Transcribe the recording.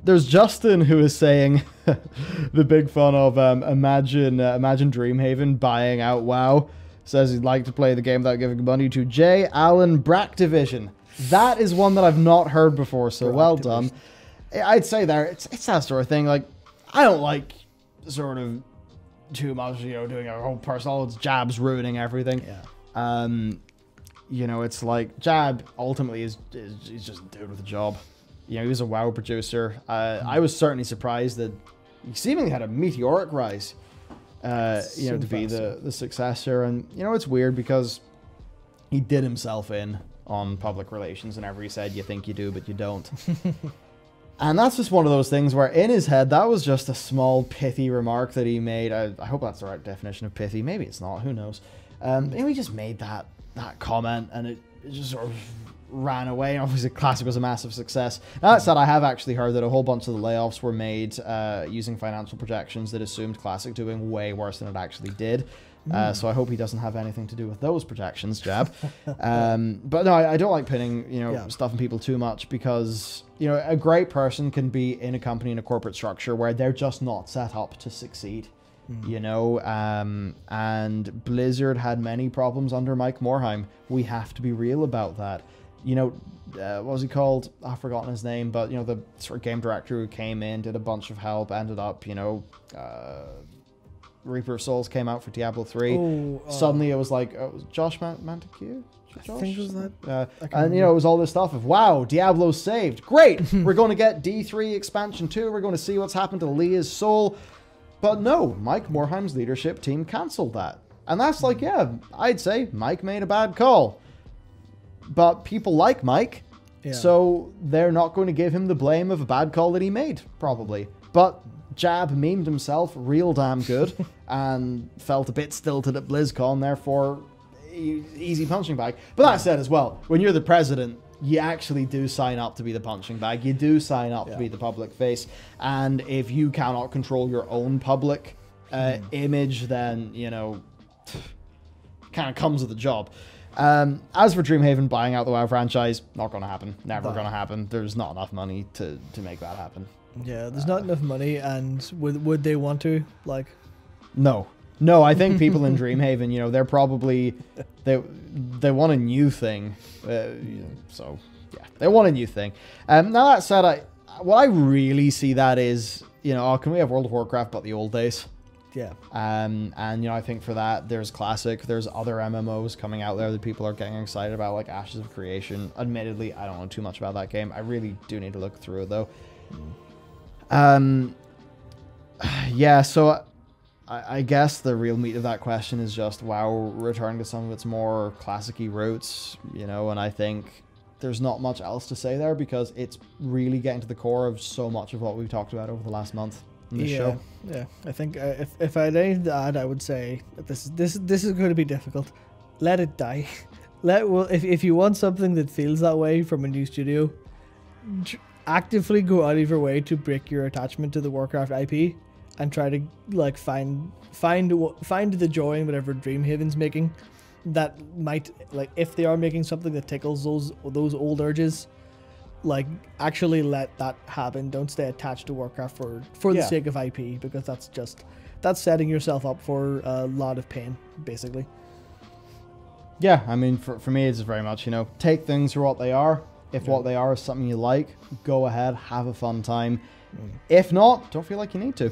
There's Justin who is saying the big fun of imagine Dreamhaven buying out WoW. Says he'd like to play the game without giving money to J. Allen Bractivision. That is one that I've not heard before, so well done. I'd say there, it's that sort of thing. Like, I don't like sort of too much, you know, doing a whole personal. It's Jab's ruining everything. Yeah. You know, it's like Jab ultimately is just a dude with a job. You know, he was a WoW producer. I was certainly surprised that he seemingly had a meteoric rise. You know, to be the successor. And, you know, it's weird because he did himself in on public relations whenever he said, you think you do, but you don't. And that's just one of those things where in his head, that was just a small pithy remark that he made. I hope that's the right definition of pithy. Maybe it's not. Who knows? You know, he just made that comment and it just sort of ran away. Obviously, Classic was a massive success. Now, that said, I have actually heard that a whole bunch of the layoffs were made using financial projections that assumed Classic doing way worse than it actually did. So I hope he doesn't have anything to do with those projections, Jab. But no, I don't like pinning, you know, stuff on people too much because, you know, a great person can be in a company in a corporate structure where they're just not set up to succeed. You know, and Blizzard had many problems under Mike Morhaime. We have to be real about that. You know, what was he called? I've forgotten his name, but, you know, the sort of game director who came in, did a bunch of help, ended up, you know, Reaper of Souls came out for Diablo 3. Suddenly it was like, it was Josh Mantequilla? I think it was that. And, you know, it was all this stuff of, wow, Diablo's saved. Great! We're going to get D3 expansion 2. We're going to see what's happened to Leah's soul. But no, Mike Morheime's leadership team cancelled that. And that's like, yeah, I'd say Mike made a bad call. But people like Mike, so they're not going to give him the blame of a bad call that he made, probably. But Jab memed himself real damn good and felt a bit stilted at BlizzCon, therefore easy punching bag. But that said as well, when you're the president, you actually do sign up to be the punching bag. You do sign up to be the public face. And if you cannot control your own public image, then, you know, kind of comes with the job. As for Dreamhaven buying out the WoW franchise, not going to happen. Never going to happen. There's not enough money to make that happen. Yeah, there's not enough money, and would they want to? Like, no, I think people in Dreamhaven, you know, they're probably they want a new thing. So yeah, they want a new thing. Now that said, what I really see that is, you know, oh, can we have World of Warcraft but the old days? Yeah. And you know, I think for that there's Classic, there's other MMOs coming out there that people are getting excited about, like Ashes of Creation. Admittedly, I don't know too much about that game. I really do need to look through it though. Yeah, so I guess the real meat of that question is just WoW returning to some of its more classic-y roots, you know, and I think there's not much else to say there because it's really getting to the core of so much of what we've talked about over the last month in this show. Yeah, I think if I had anything to add, I would say that this is going to be difficult. Let it die. If you want something that feels that way from a new studio, actively go out of your way to break your attachment to the Warcraft IP and try to like find the joy in whatever Dreamhaven's making that might, like, if they are making something that tickles those old urges, like, actually let that happen. Don't stay attached to Warcraft for the sake of IP, because that's setting yourself up for a lot of pain, basically. Yeah, I mean, for me, it's very much, you know, take things for what they are. If what they are is something you like, go ahead, have a fun time. If not, don't feel like you need to.